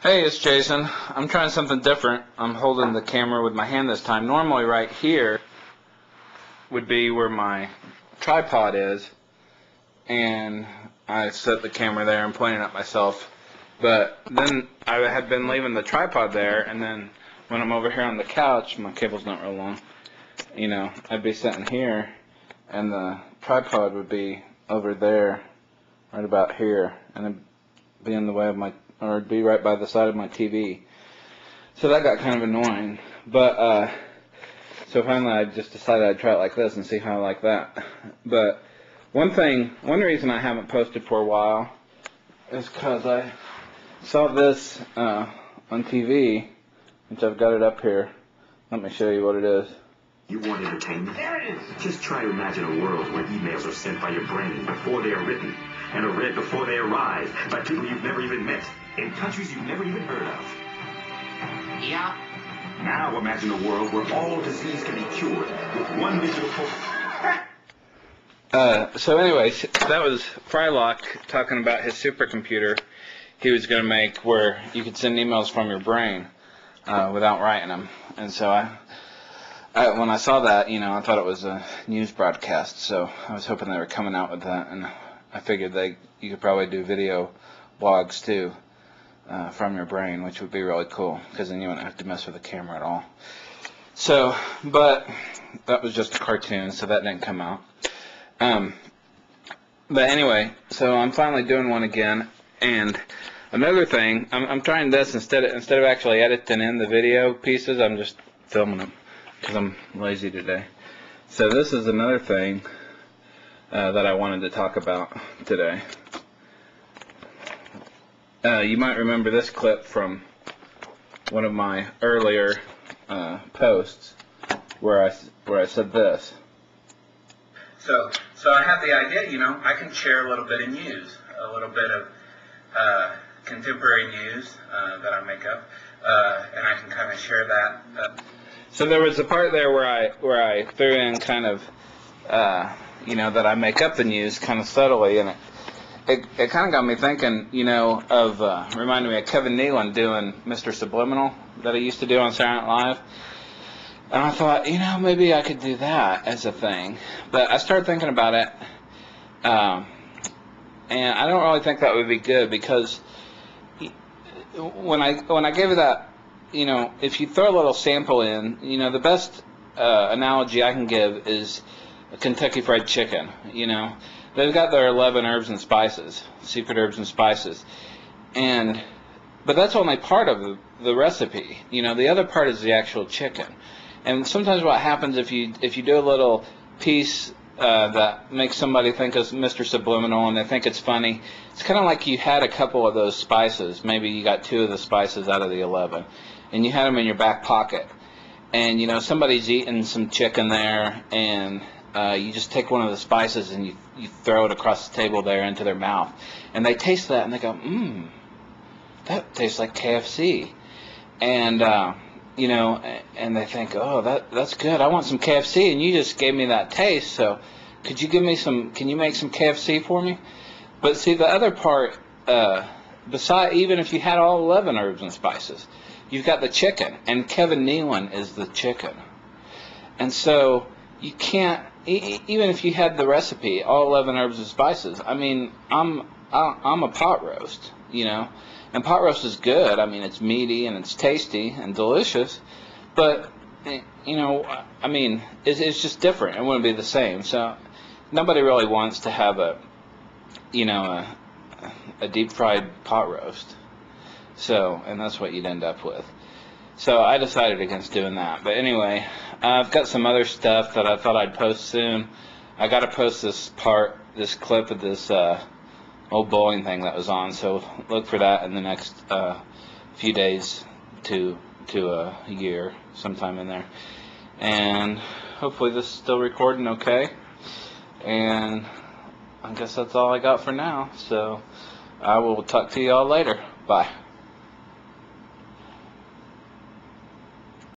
Hey, it's Jason. I'm trying something different. I'm holding the camera with my hand this time. Normally right here would be where my tripod is, and I set the camera there and pointing at myself. But then I had been leaving the tripod there, and then when I'm over here on the couch, my cable's not real long, I'd be sitting here, and the tripod would be over there, right about here, and it'd be in the way of or it'd be right by the side of my TV. So that got kind of annoying. But, so finally I just decided I'd try it like this and see how I like that. But one reason I haven't posted for a while is because I saw this on TV, which I've got it up here. Let me show you what it is. You want entertainment? There it is! Just try to imagine a world where emails are sent by your brain before they are written, and are read before they arrive by people you've never even met, in countries you've never even heard of. Yeah. Now imagine a world where all disease can be cured with one digital So anyways, that was Frylock talking about his supercomputer he was going to make where you could send emails from your brain without writing them. And so when I saw that, I thought it was a news broadcast, so I was hoping they were coming out with that, and I figured you could probably do video logs too from your brain, which would be really cool, because then you wouldn't have to mess with the camera at all. So, but that was just a cartoon, so that didn't come out. But anyway, so I'm finally doing one again, and another thing, I'm trying this instead of actually editing in the video pieces, I'm just filming them, because I'm lazy today. So this is another thing that I wanted to talk about today. You might remember this clip from one of my earlier posts where I said this. So I had the idea, I can share a little bit of news, a little bit of contemporary news that I make up, and I can kind of share that. So there was a part there where I threw in kind of, that I make up the news kind of subtly, and it kind of got me thinking, reminded me of Kevin Nealon doing Mr. Subliminal that he used to do on Saturday Night Live. And I thought, maybe I could do that as a thing. But I started thinking about it, and I don't really think that would be good, because when I gave it that, if you throw a little sample in, the best analogy I can give is a Kentucky Fried Chicken. They've got their 11 herbs and spices, secret herbs and spices, but that's only part of the recipe. The other part is the actual chicken. And sometimes what happens if you do a little piece that makes somebody think of Mr. Subliminal and they think it's funny, it's kind of like you had a couple of those spices. Maybe you got 2 of the spices out of the 11, and you had them in your back pocket. And somebody's eating some chicken there, and you just take one of the spices and you throw it across the table there into their mouth, and they taste that and they go, that tastes like KFC, and and they think, oh, that's good, I want some KFC, and you just gave me that taste, so can you make some KFC for me? But see, the other part, even if you had all 11 herbs and spices, you've got the chicken, and Kevin Nealon is the chicken. And so you can't, even if you had the recipe, all 11 herbs and spices, I'm a pot roast, and pot roast is good. It's meaty and it's tasty and delicious, but it's just different. It wouldn't be the same. So nobody really wants to have a deep fried pot roast. So, and that's what you'd end up with. So I decided against doing that. But anyway, I've got some other stuff that I thought I'd post soon. I got to post this clip of this old bowling thing that was on, so look for that in the next few days to a year, sometime in there. And hopefully this is still recording okay. And I guess that's all I got for now, so I will talk to you all later. Bye.